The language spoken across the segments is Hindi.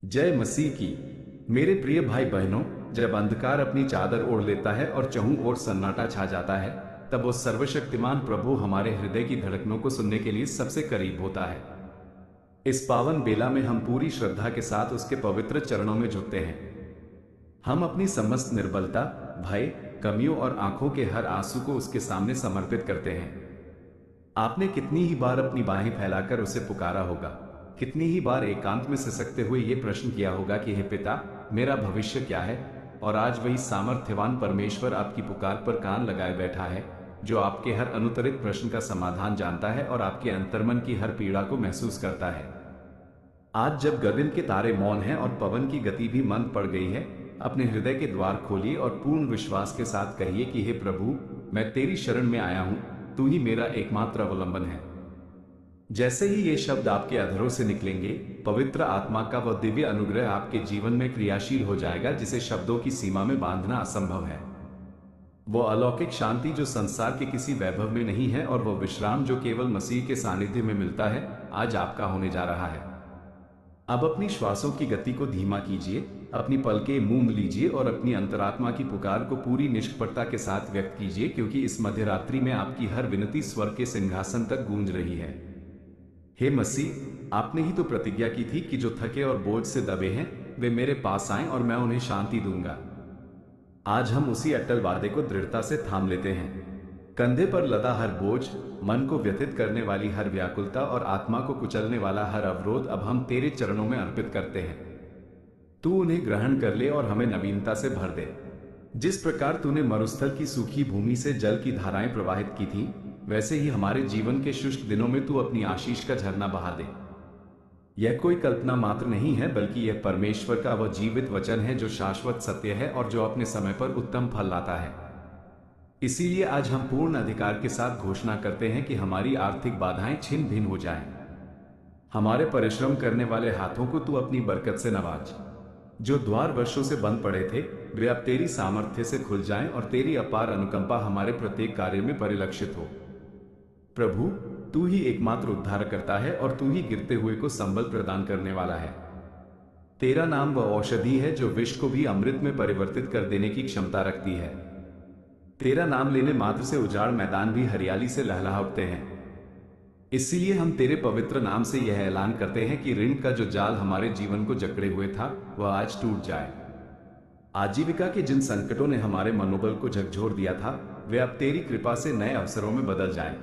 जय मसीह की। मेरे प्रिय भाई बहनों, जब अंधकार अपनी चादर ओढ़ लेता है और चहुं ओर सन्नाटा छा जाता है, तब वो सर्वशक्तिमान प्रभु हमारे हृदय की धड़कनों को सुनने के लिए सबसे करीब होता है। इस पावन बेला में हम पूरी श्रद्धा के साथ उसके पवित्र चरणों में झुकते हैं। हम अपनी समस्त निर्बलता, भय, कमियों और आंखों के हर आंसू को उसके सामने समर्पित करते हैं। आपने कितनी ही बार अपनी बाहें फैलाकर उसे पुकारा होगा, कितनी ही बार एकांत में सिसकते हुए ये प्रश्न किया होगा कि हे पिता, मेरा भविष्य क्या है। और आज वही सामर्थ्यवान परमेश्वर आपकी पुकार पर कान लगाए बैठा है, जो आपके हर अनुत्तरित प्रश्न का समाधान जानता है और आपके अंतर्मन की हर पीड़ा को महसूस करता है। आज जब गगन के तारे मौन हैं और पवन की गति भी मंद पड़ गई है, अपने हृदय के द्वार खोलिए और पूर्ण विश्वास के साथ कहिए कि हे प्रभु, मैं तेरी शरण में आया हूं, तू ही मेरा एकमात्र अवलंबन है। जैसे ही ये शब्द आपके अधरों से निकलेंगे, पवित्र आत्मा का वह दिव्य अनुग्रह आपके जीवन में क्रियाशील हो जाएगा जिसे शब्दों की सीमा में बांधना असंभव है। वो अलौकिक शांति जो संसार के किसी वैभव में नहीं है और वो विश्राम जो केवल मसीह के सानिध्य में मिलता है, आज आपका होने जा रहा है। अब अपनी श्वासों की गति को धीमा कीजिए, अपनी पलकें मूंद लीजिए और अपनी अंतरात्मा की पुकार को पूरी निष्कपटता के साथ व्यक्त कीजिए, क्योंकि इस मध्यरात्रि में आपकी हर विनती स्वर्ग के सिंहासन तक गूंज रही है। हे मसीह, आपने ही तो प्रतिज्ञा की थी कि जो थके और बोझ से दबे हैं, वे मेरे पास आएं और मैं उन्हें शांति दूंगा। आज हम उसी अटल वादे को दृढ़ता से थाम लेते हैं। कंधे पर लदा हर बोझ, मन को व्यथित करने वाली हर व्याकुलता और आत्मा को कुचलने वाला हर अवरोध अब हम तेरे चरणों में अर्पित करते हैं। तू उन्हें ग्रहण कर ले और हमें नवीनता से भर दे। जिस प्रकार तूने मरुस्थल की सूखी भूमि से जल की धाराएं प्रवाहित की थी, वैसे ही हमारे जीवन के शुष्क दिनों में तू अपनी आशीष का झरना बहा दे। यह कोई कल्पना मात्र नहीं है, बल्कि यह परमेश्वर का वह जीवित वचन है जो शाश्वत सत्य है और जो अपने समय पर उत्तम फल लाता है। इसीलिए आज हम पूर्ण अधिकार के साथ घोषणा करते हैं कि हमारी आर्थिक बाधाएं छिन्न भिन्न हो जाएं। हमारे परिश्रम करने वाले हाथों को तू अपनी बरकत से नवाज। जो द्वार वर्षों से बंद पड़े थे, वे अब तेरी सामर्थ्य से खुल जाएं और तेरी अपार अनुकंपा हमारे प्रत्येक कार्य में परिलक्षित हो। प्रभु, तू ही एकमात्र उद्धार करता है और तू ही गिरते हुए को संबल प्रदान करने वाला है। तेरा नाम वह औषधि है जो विष को भी अमृत में परिवर्तित कर देने की क्षमता रखती है। तेरा नाम लेने मात्र से उजाड़ मैदान भी हरियाली से लहलहा उठते हैं। इसलिए हम तेरे पवित्र नाम से यह ऐलान करते हैं कि ऋण का जो जाल हमारे जीवन को जकड़े हुए था, वह आज टूट जाए। आजीविका के जिन संकटों ने हमारे मनोबल को झकझोर दिया था, वे अब तेरी कृपा से नए अवसरों में बदल जाएं।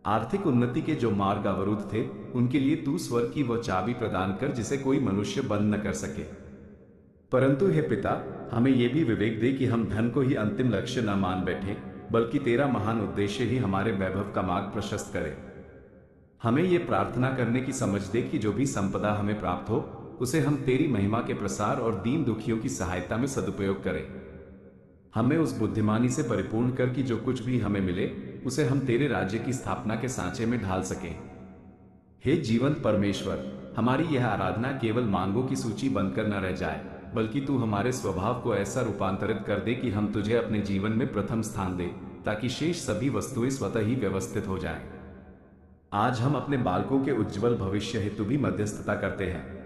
आर्थिक उन्नति के जो मार्ग अवरुद्ध थे, उनके लिए तू स्वर्ग की वह चाबी प्रदान कर जिसे कोई मनुष्य बंद न कर सके। परंतु हे पिता, हमें यह भी विवेक दे कि हम धन को ही अंतिम लक्ष्य न मान बैठे, बल्कि तेरा महान उद्देश्य ही हमारे वैभव का मार्ग प्रशस्त करे। हमें यह प्रार्थना करने की समझ दे कि जो भी संपदा हमें प्राप्त हो, उसे हम तेरी महिमा के प्रसार और दीन दुखियों की सहायता में सदुपयोग करें। हमें उस बुद्धिमानी से परिपूर्ण कर कि जो कुछ भी हमें मिले, उसे हम तेरे राज्य की स्थापना के सांचे में ढाल सकें। हे जीवंत परमेश्वर, हमारी यह आराधना केवल मांगों की सूची बनकर न रह जाए, बल्कि तू हमारे स्वभाव को ऐसा रूपांतरित कर दे कि हम तुझे अपने जीवन में प्रथम स्थान दे, ताकि शेष सभी वस्तुएं स्वतः ही व्यवस्थित हो जाएं। आज हम अपने बालकों के उज्जवल भविष्य हेतु भी मध्यस्थता करते हैं।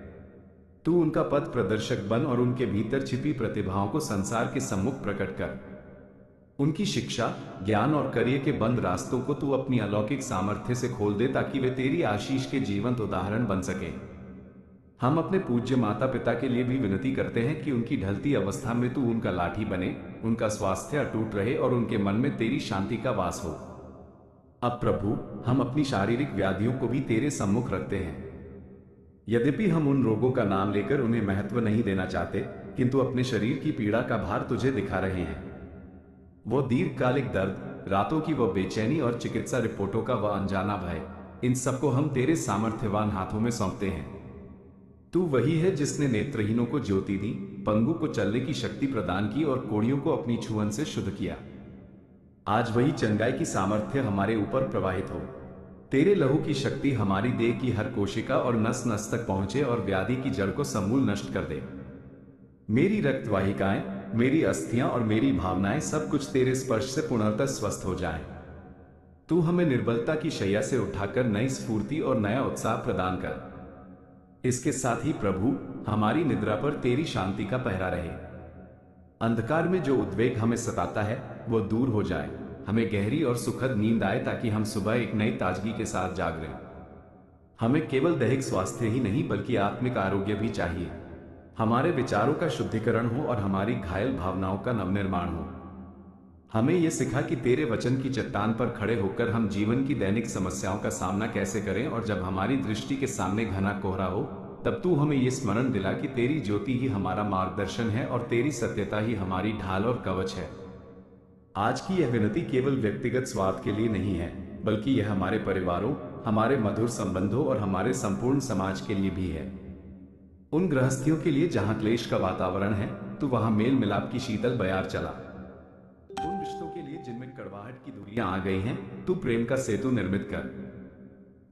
तू उनका पथ प्रदर्शक बन और उनके भीतर छिपी प्रतिभाओं को संसार के सम्मुख प्रकट कर। उनकी शिक्षा, ज्ञान और कार्य के बंद रास्तों को तू अपनी अलौकिक सामर्थ्य से खोल दे, ताकि वे तेरी आशीष के जीवंत उदाहरण बन सके। हम अपने पूज्य माता पिता के लिए भी विनती करते हैं कि उनकी ढलती अवस्था में तू उनका लाठी बने, उनका स्वास्थ्य अटूट रहे और उनके मन में तेरी शांति का वास हो। अब प्रभु, हम अपनी शारीरिक व्याधियों को भी तेरे सम्मुख रखते हैं। यद्यपि हम उन रोगों का नाम लेकर उन्हें महत्व नहीं देना चाहते, किंतु अपने शरीर की पीड़ा का भार तुझे दिखा रहे हैं। वो दीर्घकालिक दर्द, रातों की वह बेचैनी और चिकित्सा रिपोर्टों का वह अनजाना भय, इन सबको हम तेरे सामर्थ्यवान हाथों में सौंपते हैं। तू वही है जिसने नेत्रहीनों को ज्योति दी, पंगु को चलने की शक्ति प्रदान की और कोढ़ियों को अपनी छुअन से शुद्ध किया। आज वही चंगाई की सामर्थ्य हमारे ऊपर प्रवाहित हो। तेरे लहू की शक्ति हमारी देह की हर कोशिका और नस नस तक पहुंचे और व्याधि की जड़ को समूल नष्ट कर दे। मेरी रक्तवाहिकाएं, मेरी अस्थियां और मेरी भावनाएं सब कुछ तेरे स्पर्श से पुनर्तः स्वस्थ हो जाएं। तू हमें निर्बलता की शैया से उठाकर नई स्फूर्ति और नया उत्साह प्रदान कर। इसके साथ ही प्रभु, हमारी निद्रा पर तेरी शांति का पहरा रहे। अंधकार में जो उद्वेग हमें सताता है वो दूर हो जाए, हमें गहरी और सुखद नींद आए ताकि हम सुबह एक नई ताजगी के साथ जाग लें। हमें केवल दैहिक स्वास्थ्य ही नहीं बल्कि आत्मिक आरोग्य भी चाहिए। हमारे विचारों का शुद्धिकरण हो और हमारी घायल भावनाओं का नवनिर्माण हो। हमें यह सिखा कि तेरे वचन की चट्टान पर खड़े होकर हम जीवन की दैनिक समस्याओं का सामना कैसे करें, और जब हमारी दृष्टि के सामने घना कोहरा हो तब तू हमें यह स्मरण दिला कि तेरी ज्योति ही हमारा मार्गदर्शन है और तेरी सत्यता ही हमारी ढाल और कवच है। आज की यह विनती केवल व्यक्तिगत स्वार्थ के लिए नहीं है, बल्कि यह हमारे परिवारों, हमारे मधुर संबंधों और हमारे संपूर्ण समाज के लिए भी है। उन गृहस्थियों के लिए जहां क्लेश का वातावरण है, तू वहां मेल मिलाप की शीतल बयार चला। उन रिश्तों के लिए जिनमें कड़वाहट की दूरियां आ गई हैं, तू प्रेम का सेतु निर्मित कर।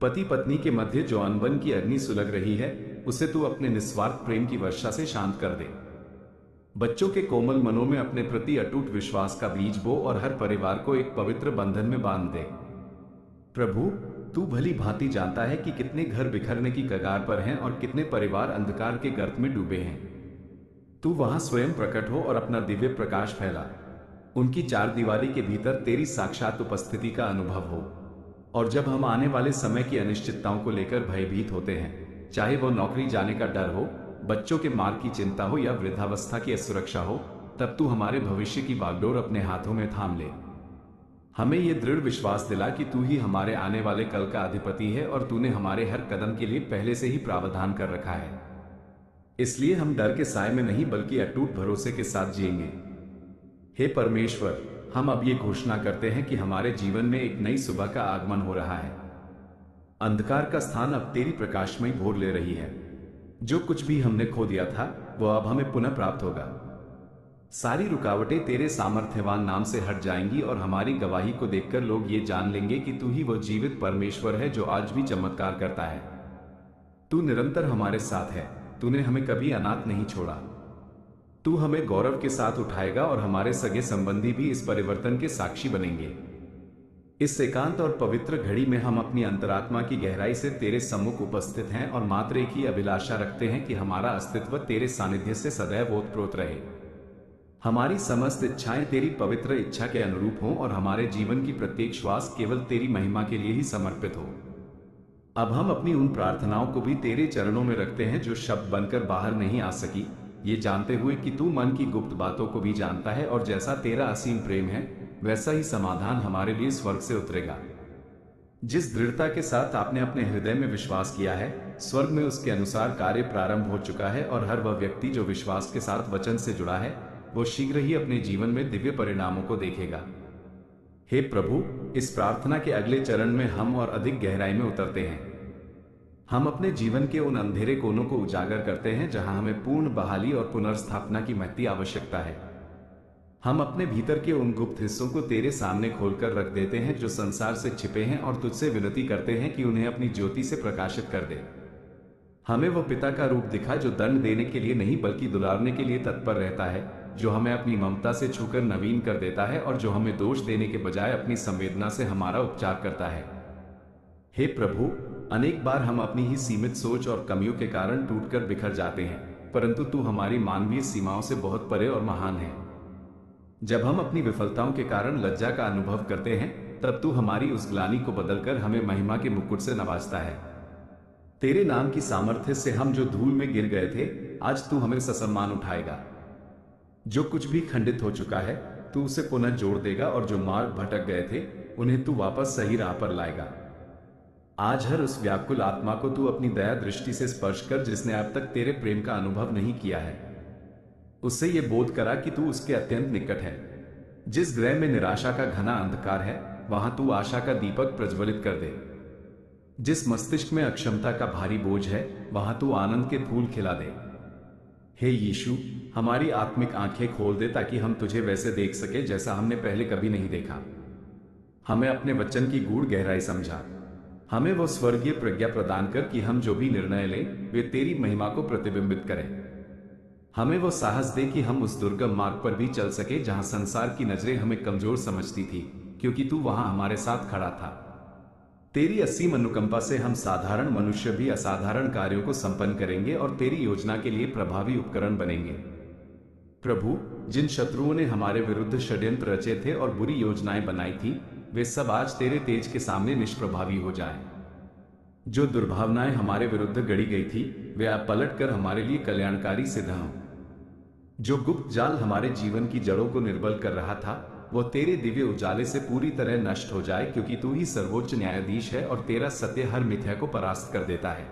पति पत्नी के मध्य जो अनबन की अग्नि सुलग रही है, उसे तू अपने निस्वार्थ प्रेम की वर्षा से शांत कर दे। बच्चों के कोमल मनों में अपने प्रति अटूट विश्वास का बीज बो और हर परिवार को एक पवित्र बंधन में बांध दे। प्रभु, तू भली भांति जानता है कि कितने घर बिखरने की कगार पर हैं और कितने परिवार अंधकार के गर्त में डूबे हैं। तू वहां स्वयं प्रकट हो और अपना दिव्य प्रकाश फैला। उनकी चार दीवारी के भीतर तेरी साक्षात उपस्थिति का अनुभव हो। और जब हम आने वाले समय की अनिश्चितताओं को लेकर भयभीत होते हैं, चाहे वो नौकरी जाने का डर हो, बच्चों के मार्ग की चिंता हो या वृद्धावस्था की असुरक्षा हो, तब तू हमारे भविष्य की बागडोर अपने हाथों में थाम ले। हमें यह दृढ़ विश्वास दिला कि तू ही हमारे आने वाले कल का अधिपति है और तूने हमारे हर कदम के लिए पहले से ही प्रावधान कर रखा है। इसलिए हम डर के साए में नहीं बल्कि अटूट भरोसे के साथ जिएंगे। हे परमेश्वर, हम अब ये घोषणा करते हैं कि हमारे जीवन में एक नई सुबह का आगमन हो रहा है। अंधकार का स्थान अब तेरी प्रकाशमयी भोर ले रही है। जो कुछ भी हमने खो दिया था वह अब हमें पुनः प्राप्त होगा। सारी रुकावटें तेरे सामर्थ्यवान नाम से हट जाएंगी और हमारी गवाही को देखकर लोग ये जान लेंगे कि तू ही वो जीवित परमेश्वर है जो आज भी चमत्कार करता है। तू निरंतर हमारे साथ है। तूने हमें कभी अनाथ नहीं छोड़ा। तू हमें गौरव के साथ उठाएगा और हमारे सगे संबंधी भी इस परिवर्तन के साक्षी बनेंगे। इस एकांत और पवित्र घड़ी में हम अपनी अंतरात्मा की गहराई से तेरे सम्मुख उपस्थित हैं और मात्र एक ही अभिलाषा रखते हैं कि हमारा अस्तित्व तेरे सानिध्य से सदैव ओतप्रोत रहे। हमारी समस्त इच्छाएं तेरी पवित्र इच्छा के अनुरूप हों और हमारे जीवन की प्रत्येक श्वास केवल तेरी महिमा के लिए ही समर्पित हो। अब हम अपनी उन प्रार्थनाओं को भी तेरे चरणों में रखते हैं जो शब्द बनकर बाहर नहीं आ सकी, ये जानते हुए कि तू मन की गुप्त बातों को भी जानता है और जैसा तेरा असीम प्रेम है वैसा ही समाधान हमारे लिए स्वर्ग से उतरेगा। जिस दृढ़ता के साथ आपने अपने हृदय में विश्वास किया है, स्वर्ग में उसके अनुसार कार्य प्रारंभ हो चुका है और हर वह व्यक्ति जो विश्वास के साथ वचन से जुड़ा है वो शीघ्र ही अपने जीवन में दिव्य परिणामों को देखेगा। हे प्रभु, इस प्रार्थना के अगले चरण में हम और अधिक गहराई में उतरते हैं। हम अपने जीवन के उन अंधेरे कोनों को उजागर करते हैं जहां हमें पूर्ण बहाली और पुनर्स्थापना की महती आवश्यकता है। हम अपने भीतर के उन गुप्त हिस्सों को तेरे सामने खोलकर रख देते हैं जो संसार से छिपे हैं और तुझसे विनती करते हैं कि उन्हें अपनी ज्योति से प्रकाशित कर दे। हमें वह पिता का रूप दिखा जो दंड देने के लिए नहीं बल्कि दुलारने के लिए तत्पर रहता है, जो हमें अपनी ममता से छूकर नवीन कर देता है और जो हमें दोष देने के बजाय अपनी संवेदना से हमारा उपचार करता है। हे प्रभु, अनेक बार हम अपनी ही सीमित सोच और कमियों के कारण टूटकर बिखर जाते हैं, परंतु तू हमारी मानवीय सीमाओं से बहुत परे और महान है। जब हम अपनी विफलताओं के कारण लज्जा का अनुभव करते हैं, तब तू हमारी उस ग्लानि को बदलकर हमें महिमा के मुकुट से नवाजता है। तेरे नाम की सामर्थ्य से हम जो धूल में गिर गए थे, आज तू हमें ससम्मान उठाएगा। जो कुछ भी खंडित हो चुका है, तू उसे पुनः जोड़ देगा और जो मार्ग भटक गए थे, उन्हें तू वापस सही राह पर लाएगा। आज हर उस व्याकुल आत्मा को तू अपनी दया दृष्टि से स्पर्श कर जिसने अब तक तेरे प्रेम का अनुभव नहीं किया है। उससे यह बोध करा कि तू उसके अत्यंत निकट है। जिस गृह में निराशा का घना अंधकार है, वहां तू आशा का दीपक प्रज्वलित कर दे। जिस मस्तिष्क में अक्षमता का भारी बोझ है, वहां तू आनंद के फूल खिला दे। हे यीशु, हमारी आत्मिक आंखें खोल दे ताकि हम तुझे वैसे देख सके जैसा हमने पहले कभी नहीं देखा। हमें अपने वचन की गूढ़ गहराई समझा। हमें वो स्वर्गीय प्रज्ञा प्रदान कर कि हम जो भी निर्णय लें वे तेरी महिमा को प्रतिबिंबित करें। हमें वो साहस दे कि हम उस दुर्गम मार्ग पर भी चल सके जहां संसार की नजरें हमें कमजोर समझती थी, क्योंकि तू वहां हमारे साथ खड़ा था। तेरी असीम अनुकंपा से हम साधारण मनुष्य भी असाधारण कार्यों को संपन्न करेंगे और तेरी योजना के लिए प्रभावी उपकरण बनेंगे। प्रभु, जिन शत्रुओं ने हमारे विरुद्ध षड्यंत्र रचे थे और बुरी योजनाएं बनाई थी, वे सब आज तेरे तेज के सामने निष्प्रभावी हो जाएं। जो दुर्भावनाएं हमारे विरुद्ध गढ़ी गई थी, वे अब पलट कर हमारे लिए कल्याणकारी सिद्ध हों। जो गुप्त जाल हमारे जीवन की जड़ों को निर्बल कर रहा था, वो तेरे दिव्य उजाले से पूरी तरह नष्ट हो जाए, क्योंकि तू ही सर्वोच्च न्यायाधीश है और तेरा सत्य हर मिथ्या को परास्त कर देता है।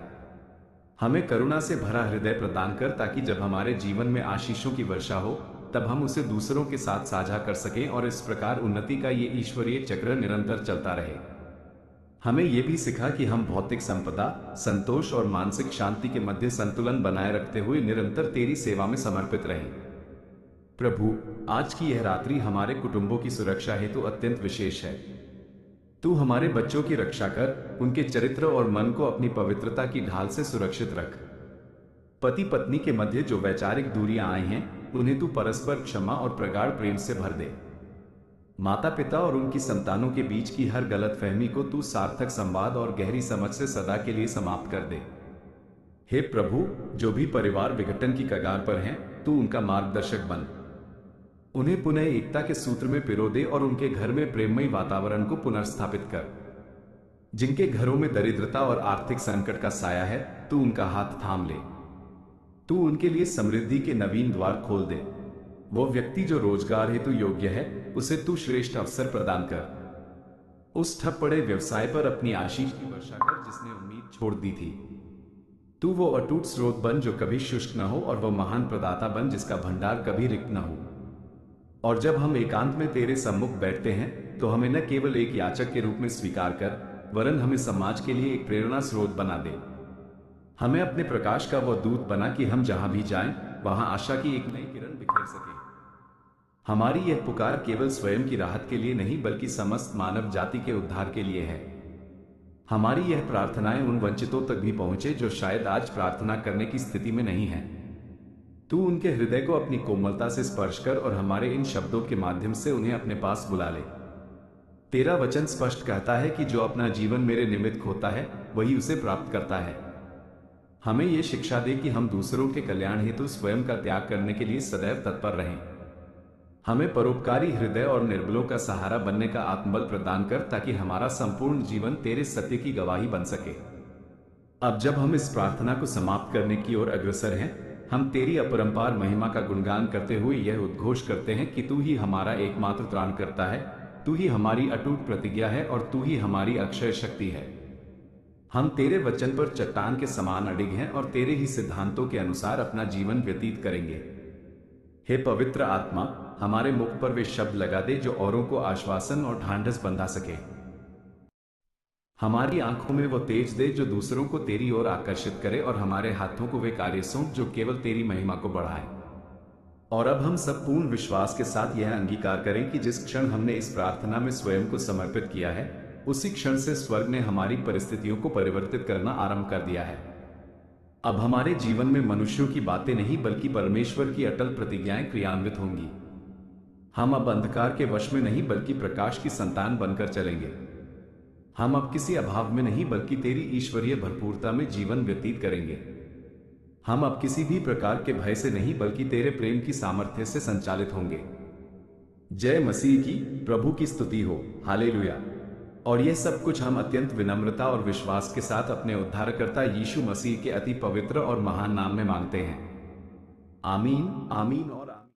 हमें करुणा से भरा हृदय प्रदान कर, ताकि जब हमारे जीवन में आशीषों की वर्षा हो, तब हम उसे दूसरों के साथ साझा कर सकें और इस प्रकार उन्नति का ये ईश्वरीय चक्र निरंतर चलता रहे। हमें यह भी सिखा कि हम भौतिक संपदा, संतोष और मानसिक शांति के मध्य संतुलन बनाए रखते हुए निरंतर तेरी सेवा में समर्पित रहें। प्रभु, आज की यह रात्रि हमारे कुटुंबों की सुरक्षा हेतु अत्यंत विशेष है। तू हमारे बच्चों की रक्षा कर, उनके चरित्र और मन को अपनी पवित्रता की ढाल से सुरक्षित रख। पति पत्नी के मध्य जो वैचारिक दूरियां आई हैं, उन्हें तू परस्पर क्षमा और प्रगाढ़ प्रेम से भर दे। माता पिता और उनकी संतानों के बीच की हर गलतफहमी को तू सार्थक संवाद और गहरी समझ से सदा के लिए समाप्त कर दे। हे प्रभु, जो भी परिवार विघटन की कगार पर हैं, तू उनका मार्गदर्शक बन। उन्हें पुनः एकता के सूत्र में पिरो दे और उनके घर में प्रेममयी वातावरण को पुनर्स्थापित कर। जिनके घरों में दरिद्रता और आर्थिक संकट का साया है, तू उनका हाथ थाम ले। तू उनके लिए समृद्धि के नवीन द्वार खोल दे। वो व्यक्ति जो रोजगार हेतु योग्य है, उसे तू श्रेष्ठ अवसर प्रदान कर। उस ठप पड़े व्यवसाय पर अपनी आशीष की वर्षा कर, जिसने उम्मीद छोड़ दी थी। तू वो अटूट स्रोत बन जो कभी शुष्क न हो, और वह महान प्रदाता बन जिसका भंडार कभी रिक्त न हो। और जब हम एकांत में तेरे सम्मुख बैठते हैं, तो हमें न केवल एक याचक के रूप में स्वीकार कर, वरन हमें समाज के लिए एक प्रेरणा स्रोत बना दे। हमें अपने प्रकाश का वह दूत बना कि हम जहां भी जाएं, वहां आशा की एक नई किरण बिखेर सके। हमारी यह पुकार केवल स्वयं की राहत के लिए नहीं, बल्कि समस्त मानव जाति के उद्धार के लिए है। हमारी यह प्रार्थनाएं उन वंचितों तक भी पहुंचे जो शायद आज प्रार्थना करने की स्थिति में नहीं है। तू उनके हृदय को अपनी कोमलता से स्पर्श कर और हमारे इन शब्दों के माध्यम से उन्हें अपने पास बुला ले। तेरा वचन स्पष्ट कहता है कि जो अपना जीवन मेरे निमित्त खोता है, वही उसे प्राप्त करता है। हमें यह शिक्षा दे कि हम दूसरों के कल्याण हेतु स्वयं का त्याग करने के लिए सदैव तत्पर रहें। हमें परोपकारी हृदय और निर्बलों का सहारा बनने का आत्मबल प्रदान कर, ताकि हमारा संपूर्ण जीवन तेरे सत्य की गवाही बन सके। अब जब हम इस प्रार्थना को समाप्त करने की ओर अग्रसर हैं, हम तेरी अपरंपार महिमा का गुणगान करते हुए यह उद्घोष करते हैं कि तू ही हमारा एकमात्र त्राणकर्ता है, तू ही हमारी अटूट प्रतिज्ञा है और तू ही हमारी अक्षय शक्ति है। हम तेरे वचन पर चट्टान के समान अडिग हैं और तेरे ही सिद्धांतों के अनुसार अपना जीवन व्यतीत करेंगे। हे पवित्र आत्मा, हमारे मुख पर वे शब्द लगा दे जो औरों को आश्वासन और ढांढस बंधा सके। हमारी आंखों में वो तेज दे जो दूसरों को तेरी ओर आकर्षित करे, और हमारे हाथों को वे कार्य सौंप जो केवल तेरी महिमा को बढ़ाए। और अब हम सब पूर्ण विश्वास के साथ यह अंगीकार करें कि जिस क्षण हमने इस प्रार्थना में स्वयं को समर्पित किया है, उसी क्षण से स्वर्ग ने हमारी परिस्थितियों को परिवर्तित करना आरंभ कर दिया है। अब हमारे जीवन में मनुष्यों की बातें नहीं, बल्कि परमेश्वर की अटल प्रतिज्ञाएं क्रियान्वित होंगी। हम अब अंधकार के वश में नहीं, बल्कि प्रकाश की संतान बनकर चलेंगे। हम अब किसी अभाव में नहीं, बल्कि तेरी ईश्वरीय भरपूरता में जीवन व्यतीत करेंगे। हम अब किसी भी प्रकार के भय से नहीं, बल्कि तेरे प्रेम की सामर्थ्य से संचालित होंगे। जय मसीह की, प्रभु की स्तुति हो, हालेलुया। और यह सब कुछ हम अत्यंत विनम्रता और विश्वास के साथ अपने उद्धारकर्ता यीशु मसीह के अति पवित्र और महान नाम में मांगते हैं। आमीन, आमीन और